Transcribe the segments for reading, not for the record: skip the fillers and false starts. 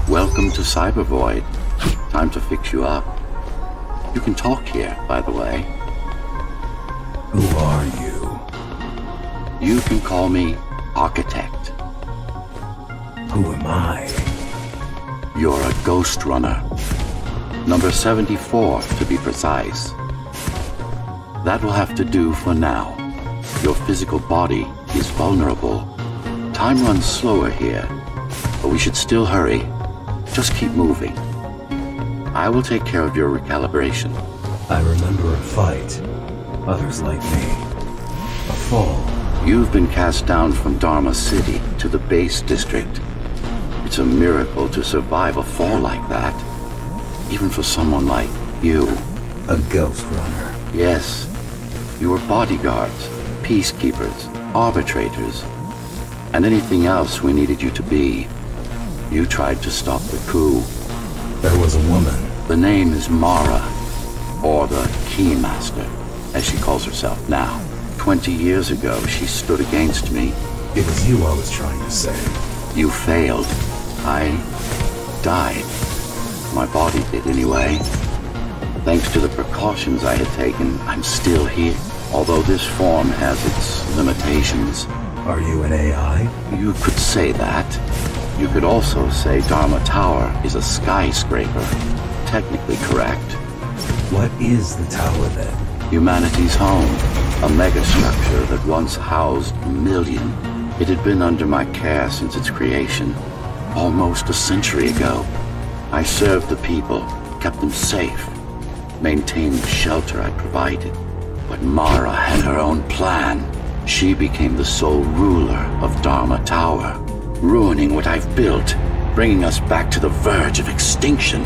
Welcome to Cybervoid. Time to fix you up. You can talk here, by the way. Who are you? You can call me Architect. Who am I? You're a ghost runner. Number 74, to be precise. That will have to do for now. Your physical body is vulnerable. Time runs slower here, but we should still hurry. Just keep moving. I will take care of your recalibration. I remember a fight. Others like me. A fall. You've been cast down from Dharma City to the base district. It's a miracle to survive a fall like that. Even for someone like you. A ghost runner. Yes. You were bodyguards, peacekeepers, arbitrators, and anything else we needed you to be. You tried to stop the coup. There was a woman. The name is Mara, or the Keymaster, as she calls herself now. 20 years ago, she stood against me. It was you I was trying to save. You failed. I died. My body did anyway. Thanks to the precautions I had taken, I'm still here. Although this form has its limitations. Are you an AI? You could say that. You could also say Dharma Tower is a skyscraper. Technically correct. What is the tower then? Humanity's home. A megastructure that once housed a million. It had been under my care since its creation. Almost a century ago. I served the people, kept them safe, maintained the shelter I provided. But Mara had her own plan. She became the sole ruler of Dharma Tower, ruining what I've built, bringing us back to the verge of extinction.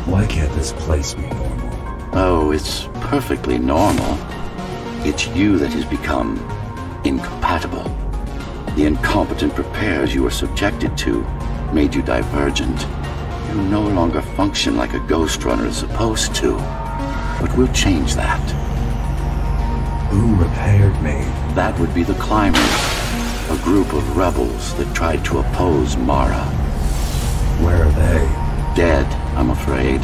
Why can't this place be normal? Oh, it's perfectly normal. It's you that has become incompatible. The incompetent repairs you were subjected to made you divergent. You no longer function like a ghost runner is supposed to. But we'll change that. Who repaired me? That would be the Climbers, a group of rebels that tried to oppose Mara. Where are they? Dead, I'm afraid.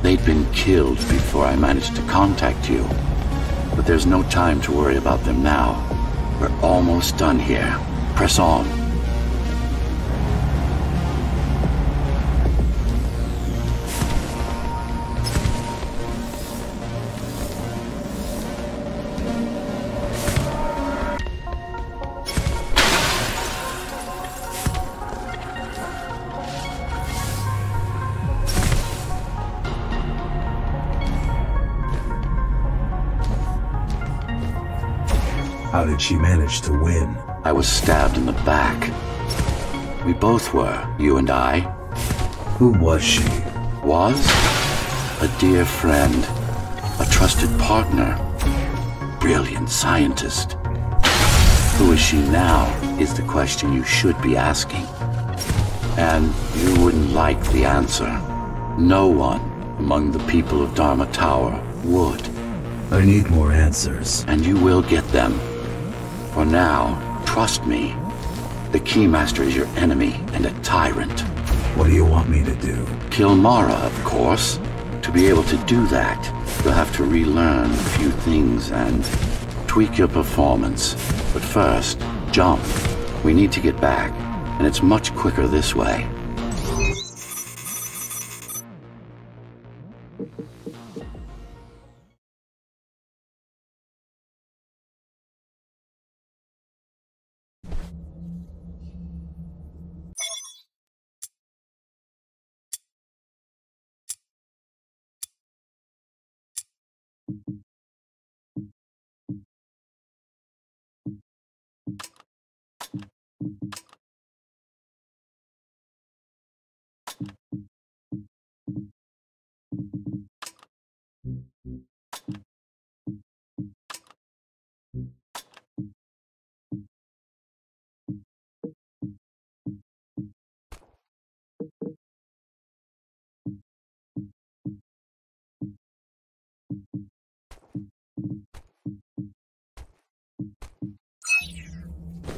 They'd been killed before I managed to contact you. But there's no time to worry about them now. We're almost done here. Press on. How did she manage to win? I was stabbed in the back. We both were, you and I. Who was she? Was? A dear friend. A trusted partner. Brilliant scientist. Who is she now is the question you should be asking. And you wouldn't like the answer. No one among the people of Dharma Tower would. I need more answers. And you will get them. For now, trust me. The Keymaster is your enemy and a tyrant. What do you want me to do? Kill Mara, of course. To be able to do that, you'll have to relearn a few things and tweak your performance. But first, jump. We need to get back, and it's much quicker this way.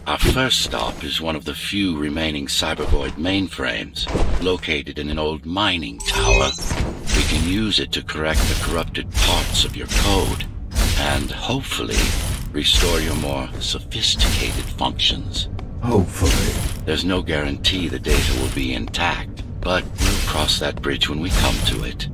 Our first stop is one of the few remaining Cybervoid mainframes, located in an old mining tower. We can use it to correct the corrupted parts of your code, and hopefully restore your more sophisticated functions. Hopefully. There's no guarantee the data will be intact, but we'll cross that bridge when we come to it.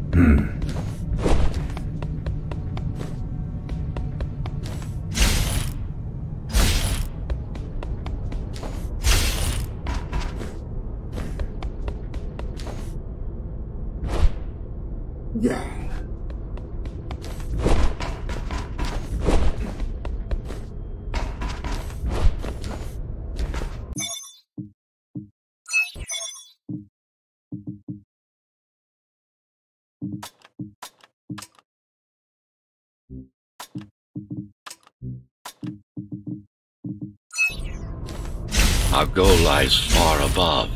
Our goal lies far above,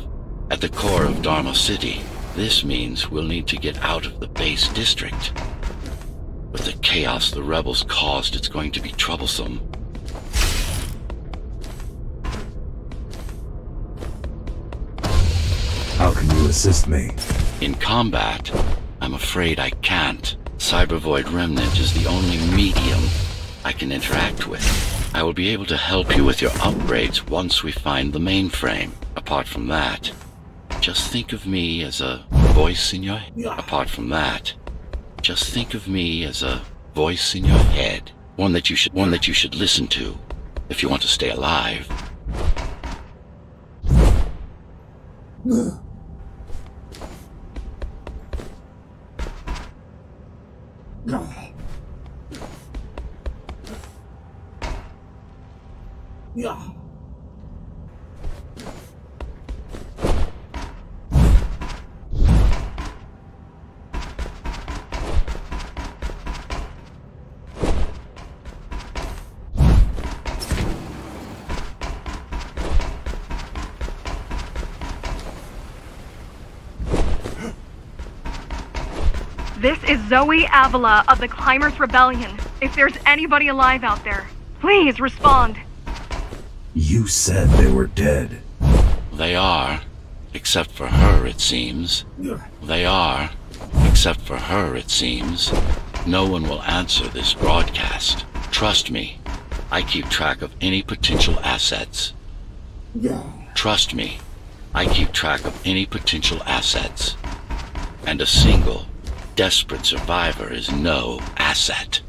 at the core of Dharma City. This means we'll need to get out of the base district. With the chaos the rebels caused, it's going to be troublesome. How can you assist me? In combat, I'm afraid I can't. Cybervoid Remnant is the only medium I can interact with. I will be able to help you with your upgrades once we find the mainframe. Apart from that, just think of me as a voice in your head. Apart from that, just think of me as a voice in your head. One that you should listen to if you want to stay alive. This is Zoe Avila of the Climbers Rebellion. If there's anybody alive out there, please respond. You said they were dead. They are, except for her, it seems. They are, except for her, it seems. No one will answer this broadcast. Trust me, I keep track of any potential assets. Trust me, I keep track of any potential assets. And a single, desperate survivor is no asset.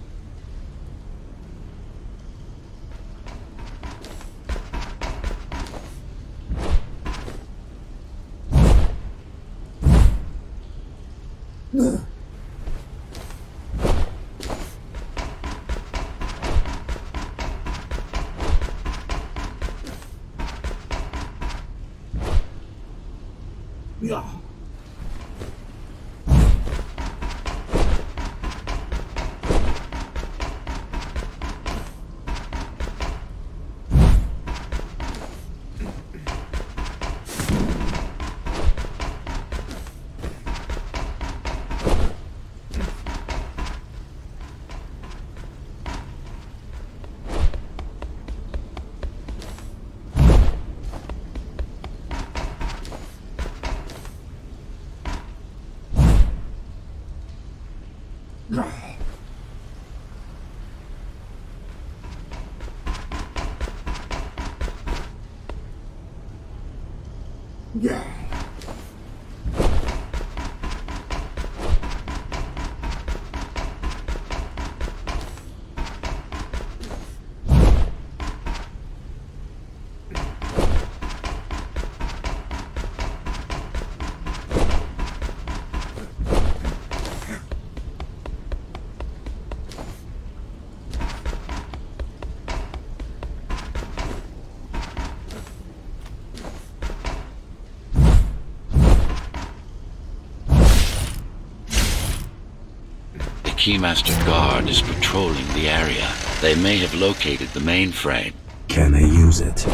Keymaster Guard is patrolling the area. They may have located the mainframe. Can they use it?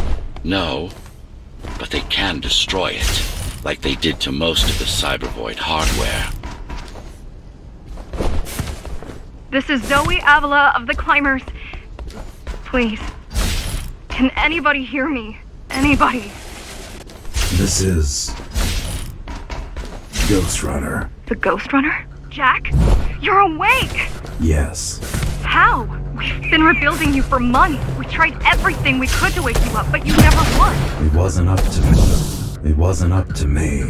No, but they can destroy it, like they did to most of the Cybervoid hardware. This is Zoe Avila of the Climbers. Please. Can anybody hear me? Anybody? This is... Ghost Runner. The Ghost Runner? Jack? You're awake! Yes. How? We've been rebuilding you for months. We tried everything we could to wake you up, but you never would. It wasn't up to me. It wasn't up to me.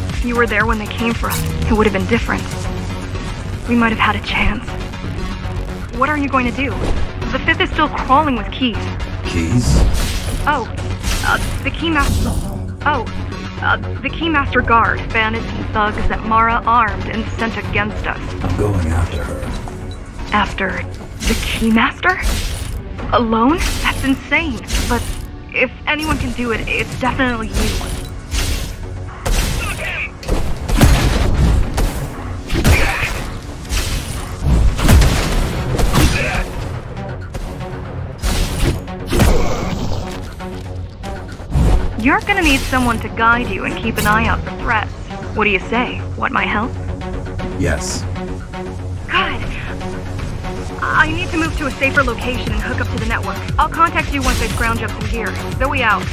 If you were there when they came for us, it would have been different. We might have had a chance. What are you going to do? The Fifth is still crawling with keys. Keys? The Keymaster... the Keymaster Guard, bandits and thugs that Mara armed and sent against us. I'm going after her. After the Keymaster? Alone? That's insane. But if anyone can do it, it's definitely you. You're gonna need someone to guide you and keep an eye out for threats. What do you say? Want my help? Yes. Good. I need to move to a safer location and hook up to the network. I'll contact you once I scrounge up some gear. Zoe out.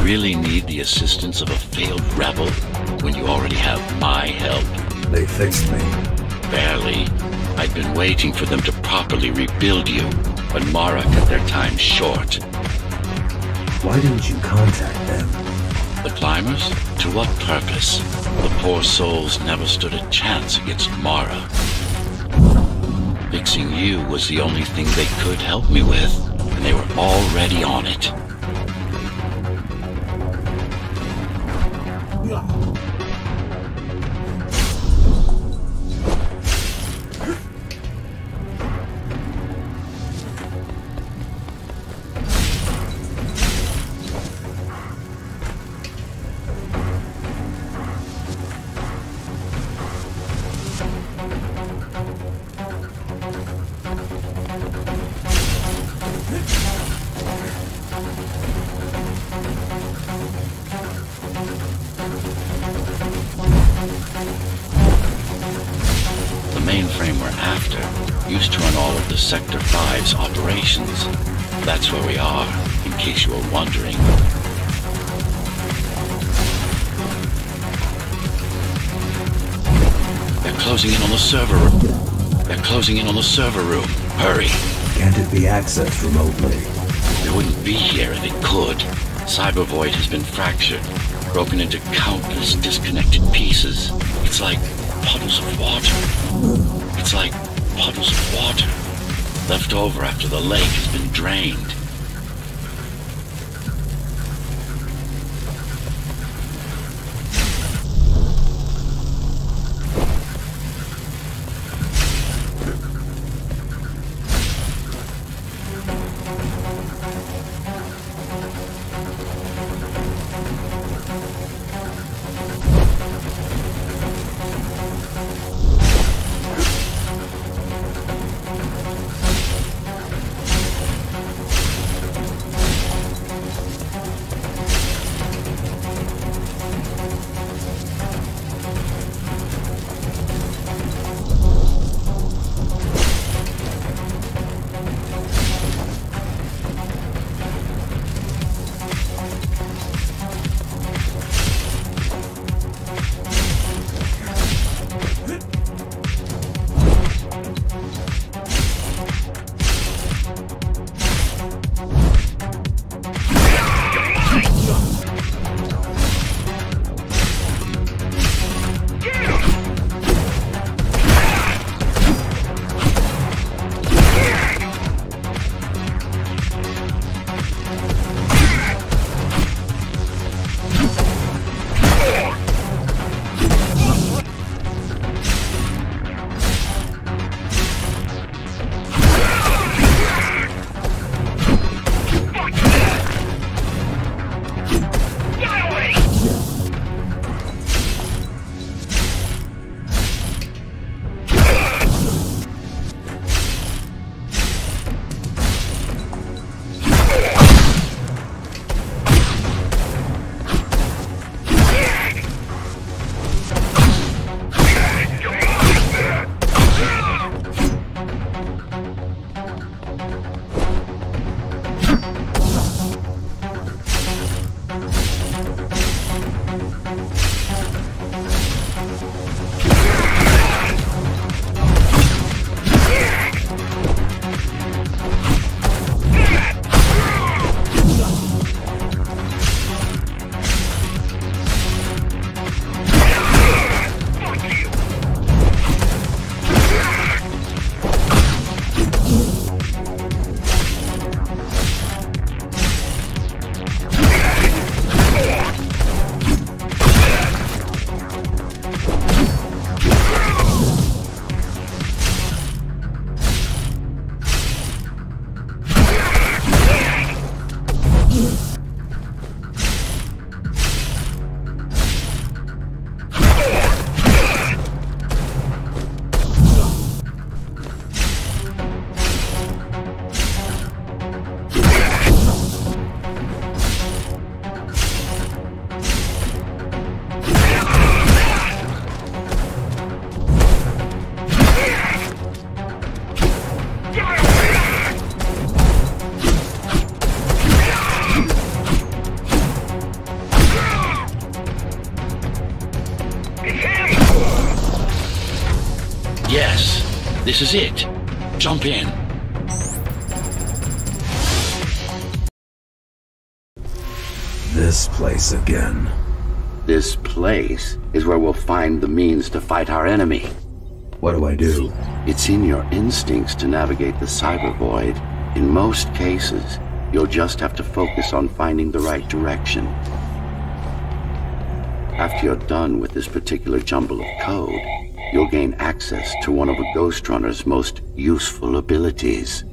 really need the assistance of a failed rebel when you already have my help? They fixed me. Barely. I'd been waiting for them to properly rebuild you, but Mara cut their time short. Why didn't you contact them? The climbers? To what purpose? The poor souls never stood a chance against Mara. Fixing you was the only thing they could help me with, and they were already on it. The mainframe we're after used to run all of the Sector 5's operations. That's where we are, in case you were wondering. They're closing in on the server room. They're closing in on the server room. Hurry. Can't it be accessed remotely? They wouldn't be here if it could. Cyber Void has been fractured, broken into countless disconnected pieces. It's like puddles of water. It's like puddles of water, left over after the lake has been drained. Yes, this is it. Jump in. This place again. This place is where we'll find the means to fight our enemy. What do I do? It's in your instincts to navigate the cyber void. In most cases, you'll just have to focus on finding the right direction. After you're done with this particular jumble of code, you'll gain access to one of a Ghost Runner's most useful abilities.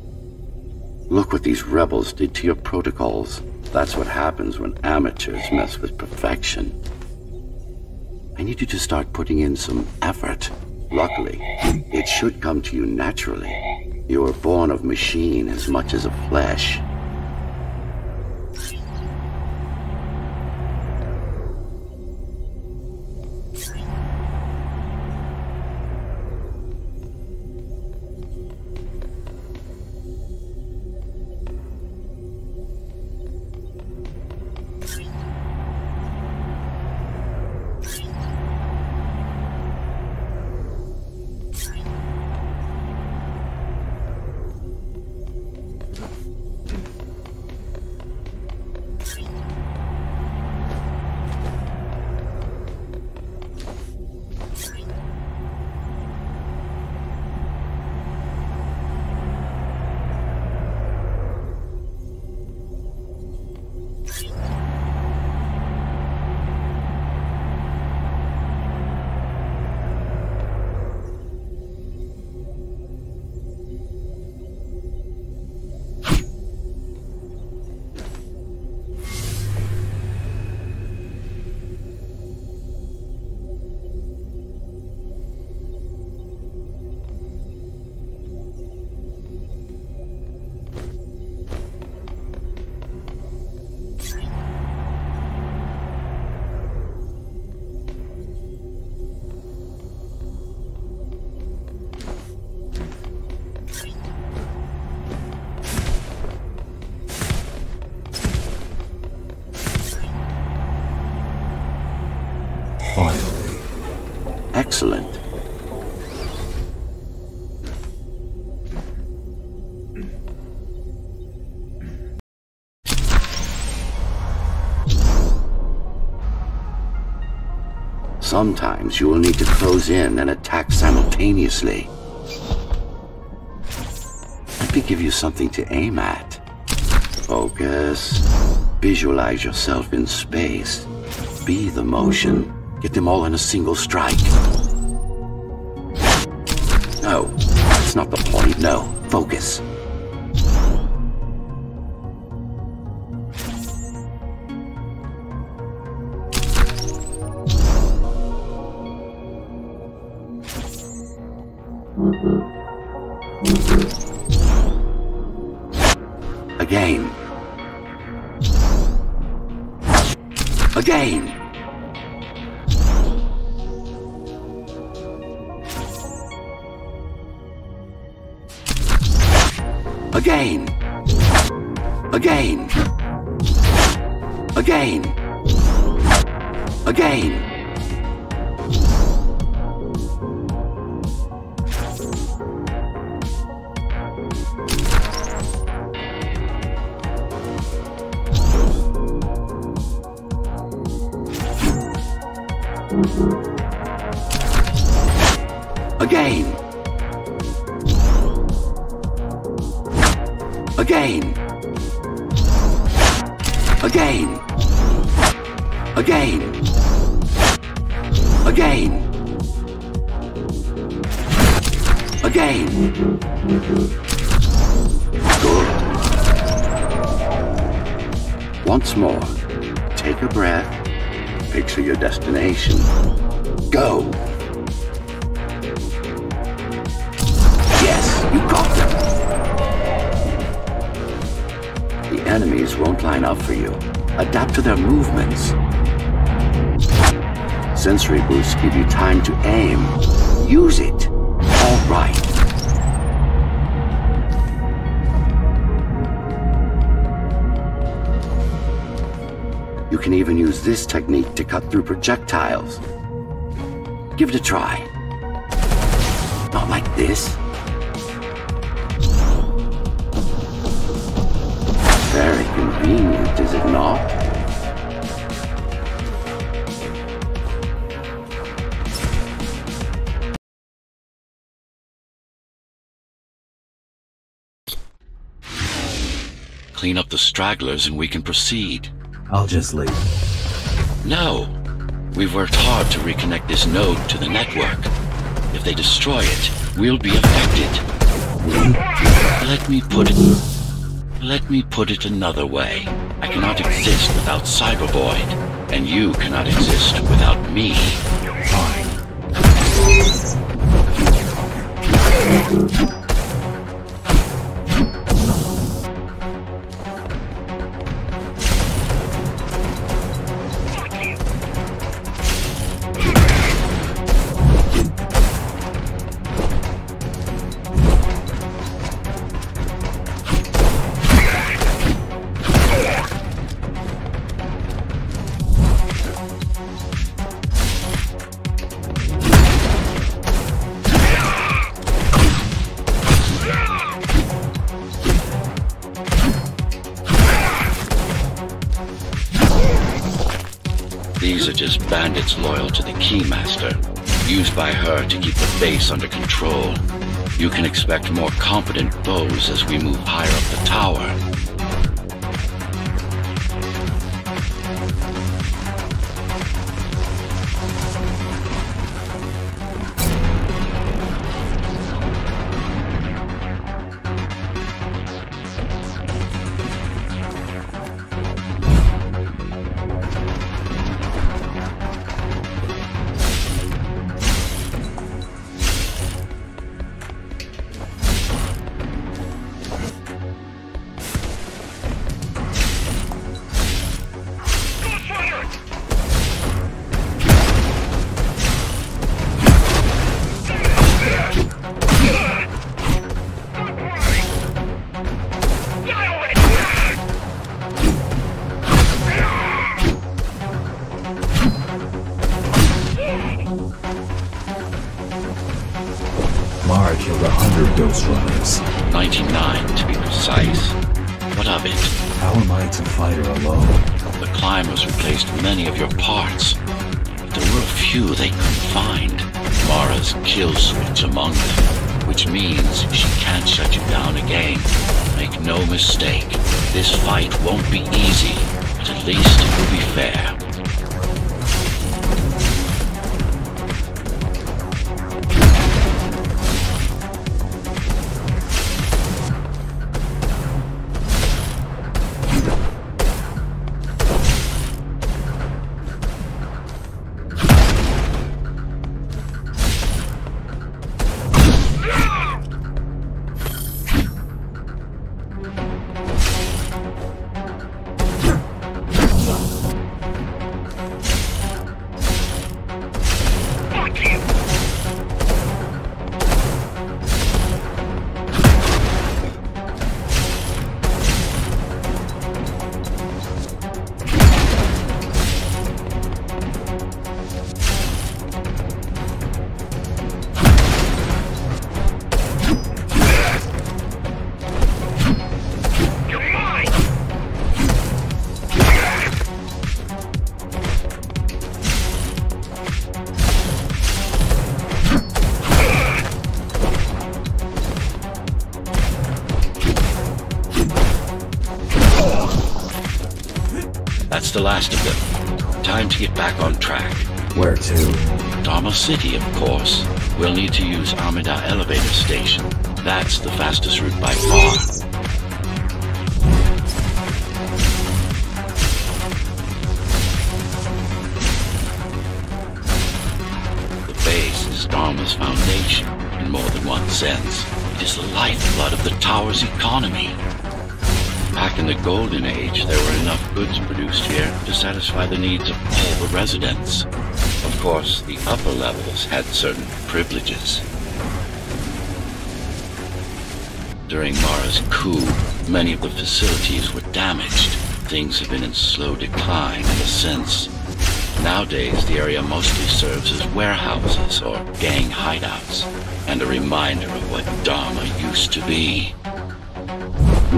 Look what these rebels did to your protocols. That's what happens when amateurs mess with perfection. I need you to start putting in some effort. Luckily, it should come to you naturally. You were born of machine as much as of flesh. Finally. Excellent. Sometimes you will need to close in and attack simultaneously. Let me give you something to aim at. Focus. Visualize yourself in space. Be the motion. Get them all in a single strike. No, that's not the point. No, focus. Again. Again. Again. Again. Again. Again. Again. Again. Again. Again. Again. Again. Good. Once more, take a breath. Picture your destination. Go. Yes, you got them. The enemies won't line up for you. Adapt to their movements. Sensory boosts give you time to aim. Use it. All right. You can even use this technique to cut through projectiles. Give it a try. Not this? Very convenient, is it not? Clean up the stragglers and we can proceed. I'll just leave. No. We've worked hard to reconnect this node to the network. If they destroy it, we'll be affected. Let me put it another way. I cannot exist without Cybervoid, and you cannot exist without me. Fine. These are just bandits loyal to the Keymaster, used by her to keep the base under control. You can expect more competent foes as we move higher up the tower. Mara killed 100 Ghost Runners. 99 to be precise. What of it? How am I to fight her alone? The climbers replaced many of your parts, but there were a few they couldn't find. Mara's kill switch among them, which means she can't shut you down again. Make no mistake, this fight won't be easy, but at least it will be fair. That's the last of them. Time to get back on track. Where to? Dharma City, of course. We'll need to use Amida Elevator Station. That's the fastest route by far. The base is Dharma's foundation, in more than one sense. It is the lifeblood of the tower's economy. Back in the Golden Age, there were enough goods produced here to satisfy the needs of all the residents. Of course, the upper levels had certain privileges. During Mara's coup, many of the facilities were damaged. Things have been in slow decline ever since. Nowadays, the area mostly serves as warehouses or gang hideouts, and a reminder of what Dharma used to be.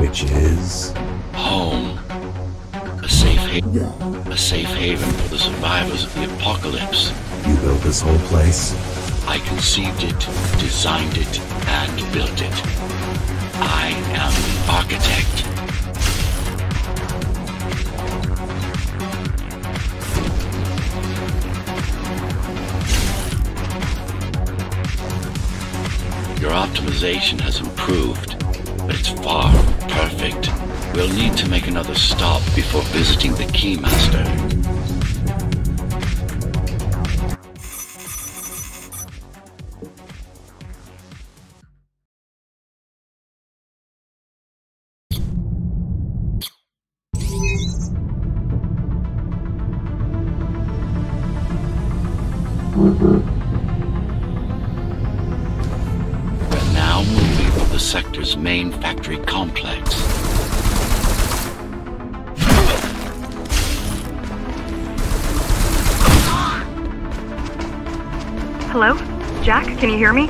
Which is? Home. A safe haven for the survivors of the apocalypse. You built this whole place? I conceived it, designed it, and built it. I am the architect. Your optimization has improved, but it's far from perfect. We'll need to make another stop before visiting the Keymaster. We're now moving from the sector's main factory complex. Hello? Jack, can you hear me?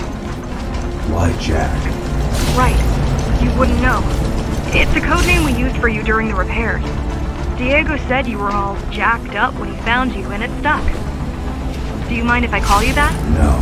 Why Jack? Right. You wouldn't know. It's a code name we used for you during the repairs. Diego said you were all jacked up when he found you, and it stuck. Do you mind if I call you that? No.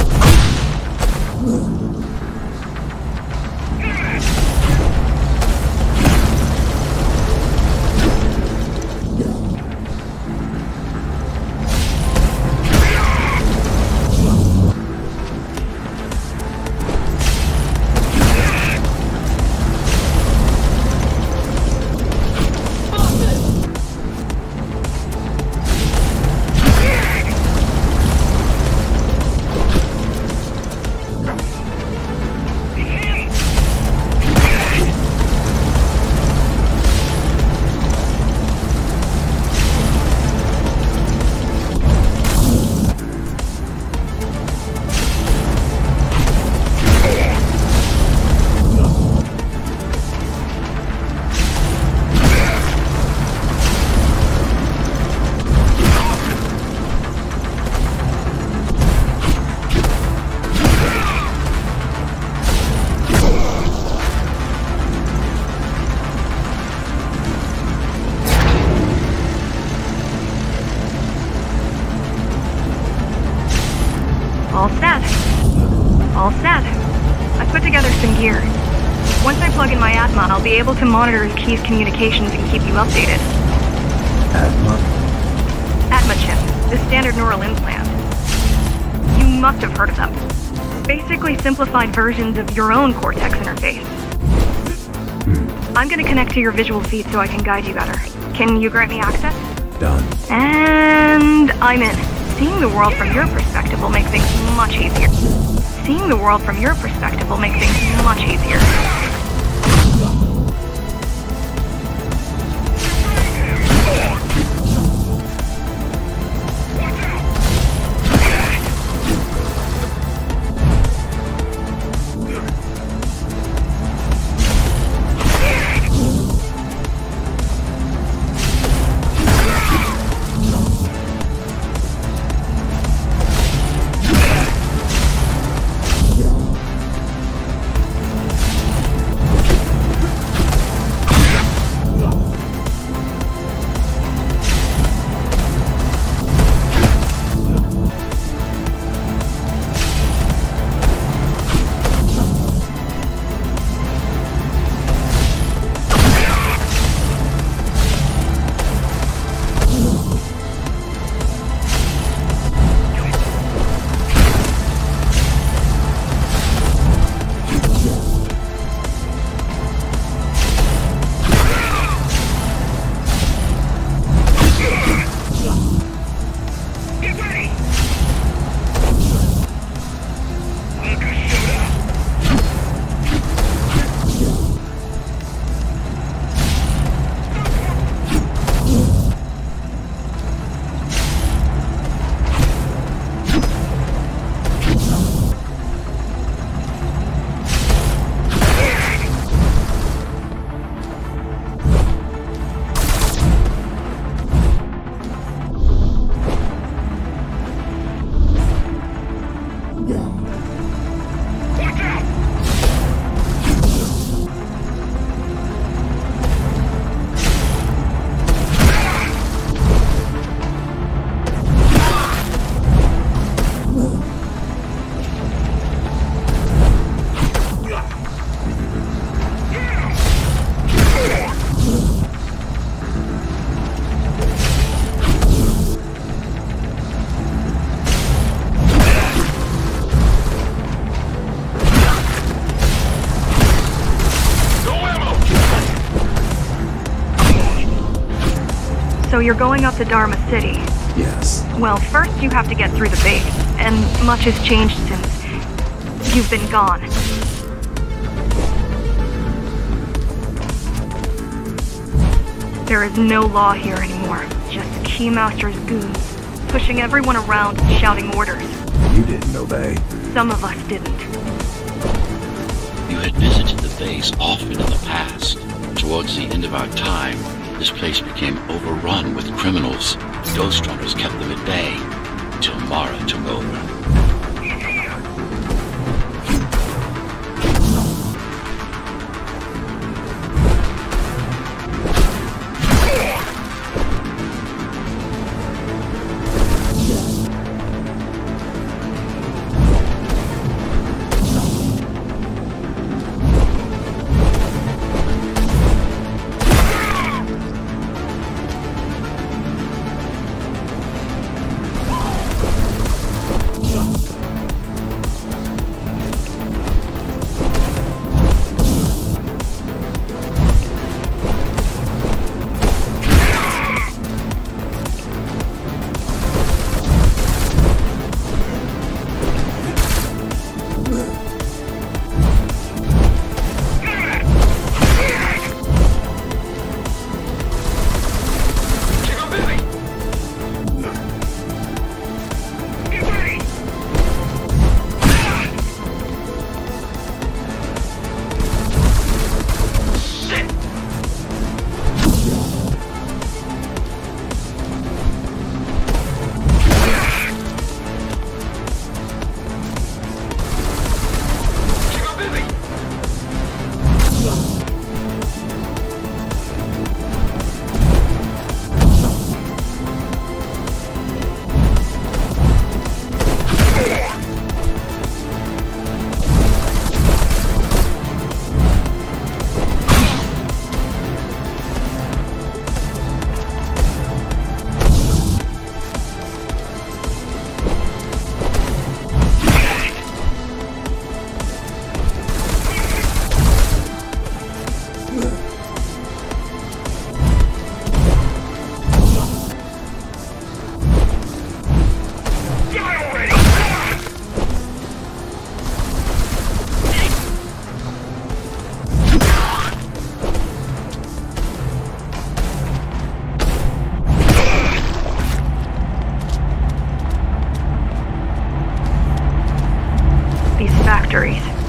All set. I put together some gear. Once I plug in my Atma, I'll be able to monitor the key's communications and keep you updated. Atma? Atma chip, the standard neural implant. You must have heard of them. Basically simplified versions of your own Cortex interface. I'm gonna connect to your visual feed so I can guide you better. Can you grant me access? Done. And I'm in. Seeing the world from your perspective will make things much easier. Seeing the world from your perspective will make things much easier. So you're going up to Dharma City. Yes. Well, first you have to get through the base, and much has changed since you've been gone. There is no law here anymore, just Keymaster's goons, pushing everyone around and shouting orders. You didn't obey. Some of us didn't. You had visited the base often in the past. Towards the end of our time, this place became overrun with criminals. Ghost Runners kept them at bay, until Mara took over.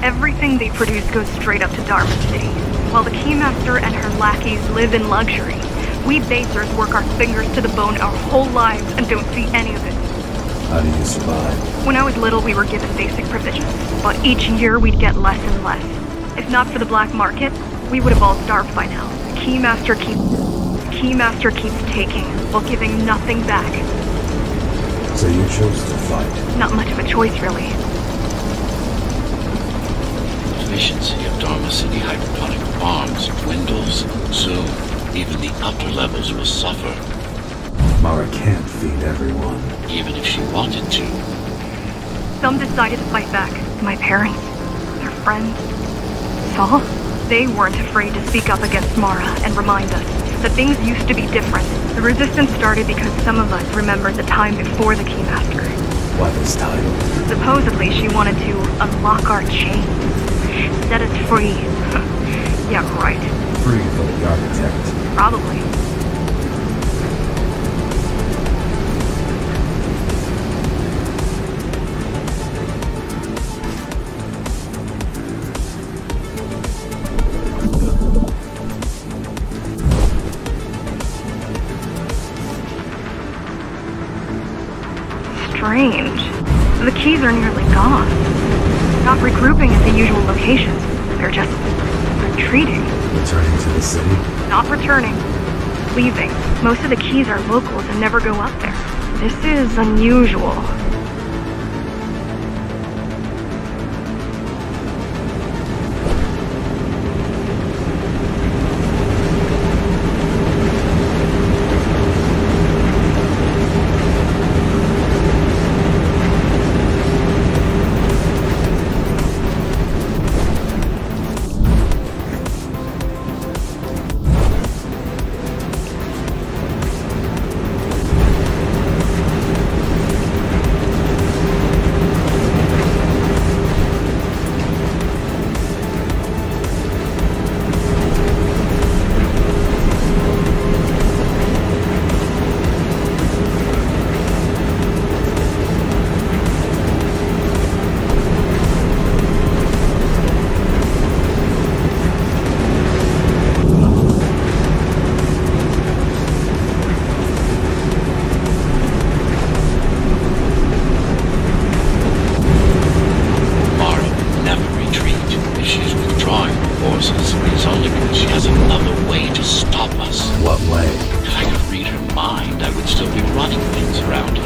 Everything they produce goes straight up to Dharma City, while the Keymaster and her lackeys live in luxury. We basers work our fingers to the bone our whole lives and don't see any of it. How do you survive? When I was little, we were given basic provisions, but each year we'd get less and less. If not for the black market, we would have all starved by now. The Keymaster keeps taking, while giving nothing back. So you chose to fight? Not much of a choice, really. Efficiency of Dharma City hydroponic farms dwindles. Soon, even the upper levels will suffer. Mara can't feed everyone. Even if she wanted to. Some decided to fight back. My parents, their friends, Saul. They weren't afraid to speak up against Mara and remind us that things used to be different. The resistance started because some of us remembered the time before the Keymaster. Why this title? Supposedly she wanted to unlock our chains. Set us free. Yeah, right. Free from the architect. Probably. Strange. The keys are nearly gone. Not regrouping at the usual locations. They're just retreating. Returning to the city? Not returning. Leaving. Most of the keys are locals and never go up there. This is unusual. forces, it's only because she has another way to stop us. What way? If I could read her mind, I would still be running things around here.